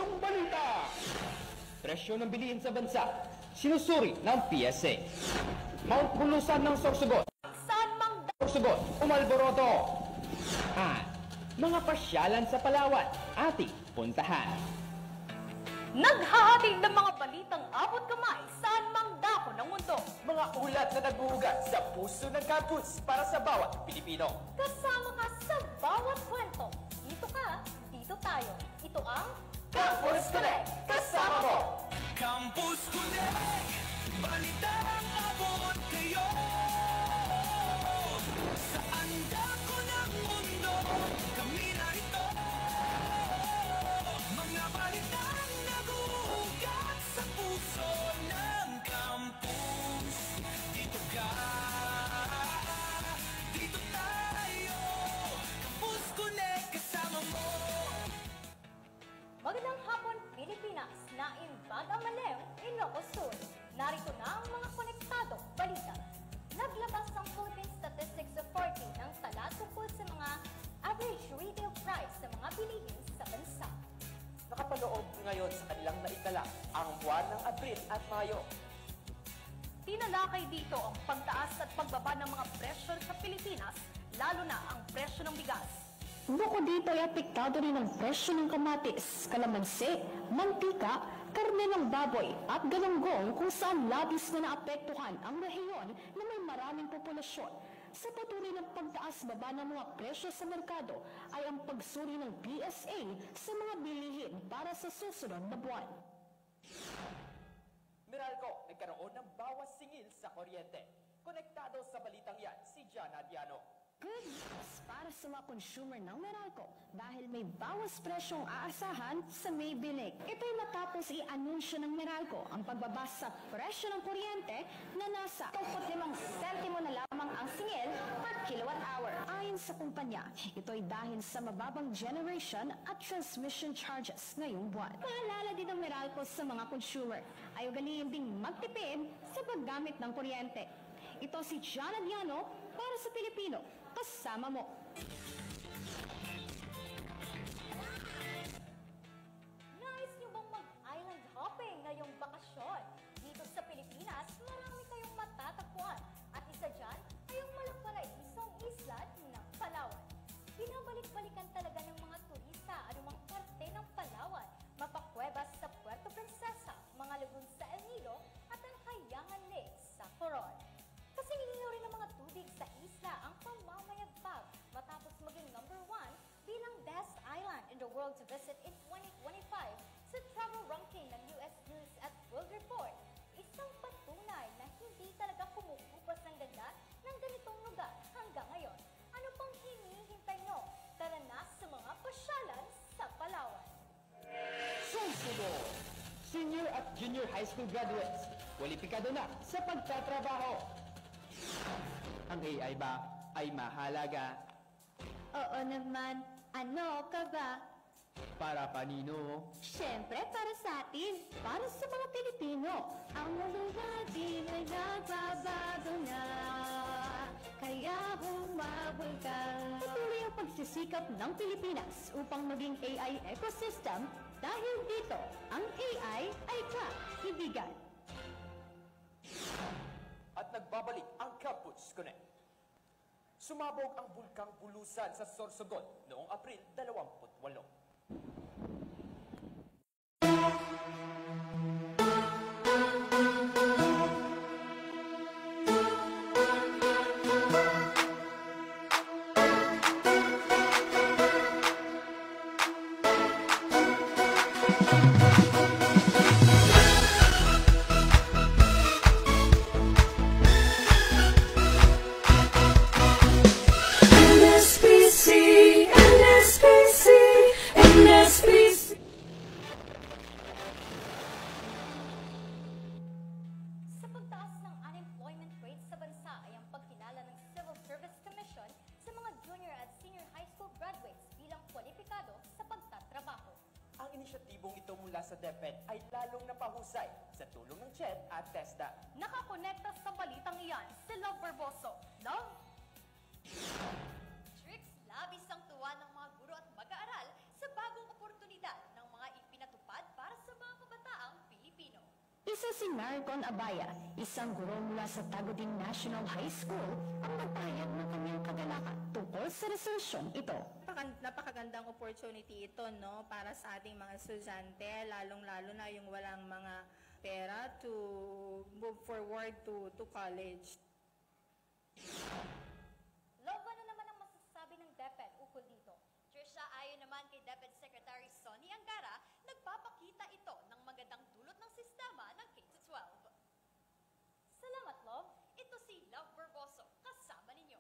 Bagong balita! Presyo ng bilihin sa bansa, sinusuri ng PSA. Mount Bulusan ng Sorsogon. Saan mang Sorsogon, umalboroto. At mga pasyalan sa Palawan, ating puntahan. naghahatid ng mga balitang abot kamay saan mang dako ng mundo. Mga ulat na nagbuhugat sa puso ng campus para sa bawat Pilipino. Kasama ka sa bawat kwento. Dito ka, dito tayo. Ito ang Campus Connect! Kasama mo! Campus Connect, balitang abot kayo. Saan dako ng mundo, kami narito. Mga balitang naguhugat sa puso ng campus. Dito ka, dito tayo. Campus Connect, kasama mo. Magandang hapon, Pilipinas, na Imbag ang Malew, Ilocos Sur. Narito na ang mga konektadong balita. Naglabas ang Philippine Statistics Authority ng tala tungkol sa mga average retail price sa mga bilihin sa bansa. Nakapaloob ngayon sa kanilang naitala ang buwan ng Abril at Mayo. Tinalakay dito ang pagtaas at pagbaba ng mga presyo sa Pilipinas, lalo na ang presyo ng bigas. Bukod dito ay apektado rin ang presyo ng kamatis, kalamansi, mantika, karne ng baboy at galunggong kung saan labis na naapektuhan ang rehiyon na may maraming populasyon. Sa patuloy ng pagtaas-baba ng mga presyo sa merkado ay ang pagsuri ng PSA sa mga bilihin para sa susunod na buwan. Meralco, nagkaroon ng bawas singil sa kuryente. Konektado sa balitang yan, si Jana Diano. Good news para sa mga consumer ng Meralco dahil may bawas presyong aasahan sa May billing. Ito'y matapos i-anunsyo ng Meralco ang pagbaba sa presyo ng kuryente na nasa 25 sentimo na lamang ang singil per kilowatt hour. Ayon sa kumpanya, ito'y dahil sa mababang generation at transmission charges ngayong buwan. Paalala din ng Meralco sa mga consumer ay ugaliin ding magtipid sa paggamit ng kuryente. Ito si Jana Diano para sa Pilipino. Kasama mo. Nais niyo bang mag-island hopping ngayong bakasyon? Dito sa Pilipinas, marami kayong matatagpuan. At isa dyan ay ang malaparaisong isla ng Palawan. Binabalik-balikan talaga ng mga turista anumang parte ng Palawan. Mapakuwebas sa Puerto Princesa, mga lagoon sa El Nido at ang Hayangan Lake sa Coron. Kasi nilinaw rin ng mga tubig sa isla ang pamamayagpag matapos maging number 1 bilang best island in the world to visit in 2025 sa travel ranking ng US News at World Report. Isang patunay na hindi talaga kumukupas ng ganda ng ganitong lugar hanggang ngayon. Ano pang hinihintay nyo? Tara na sa mga pasyalan sa Palawan. Susunod! Senior at junior high school graduates, kwalipikado na sa pagtatrabaho. Ang AI ba ay mahalaga? Oo naman. Ano ka ba? Para panino? Siyempre, para sa atin. Para sa mga Pilipino, ang mundo natin ay nagbabago na. Kaya humabol ka. Patuloy ang pagsisikap ng Pilipinas upang maging AI ecosystem dahil dito, ang AI ay kaibigan. At nagbabalik ang Campus Connect. Sumabog ang bulkang Bulusan sa Sorsogon noong Abril 28. Sa pagtaas ng unemployment rate sa bansa ay ang pagkilala ng Civil Service Commission sa mga junior at senior high school graduates bilang kwalipikado sa pagtatrabaho. Ang inisyatibong ito mula sa DepEd ay lalong napahusay sa tulong ng CHED at TESDA. Nakakonekta sa balitang iyan si Love Barboso. Love? Tricks, labis ang tuwa ng mga guro at mag-aaral sa bagong oportunidad ng mga ipinatupad si Maricon Abaya, isang guro mula sa Tagudin National High School, ang magpahayag ng kanyang kagalakan tungkol sa resolusyon ito. Napakagandang opportunity ito, no, para sa ating mga estudyante, lalong-lalo na yung walang mga pera to move forward to college. Love, ano naman ang masasabi ng DepEd ukol dito? Trisha, ayon naman kay DepEd Secretary Sonny Angara, nagpapakita ito ng magandang dulot ng sistema ng K-12. Salamat, Love. Ito si Love Barboso, kasama ninyo.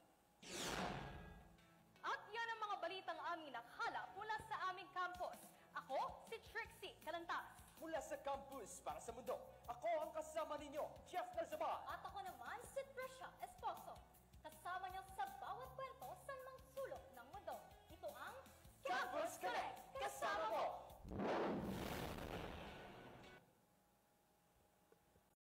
At yan ang mga balitang aming nakhala mula sa aming campus. Ako, si Trixie Calantas. Mula sa campus para sa mundo, ako ang kasama ninyo, Jeff Garzaban. At ako naman si Trisha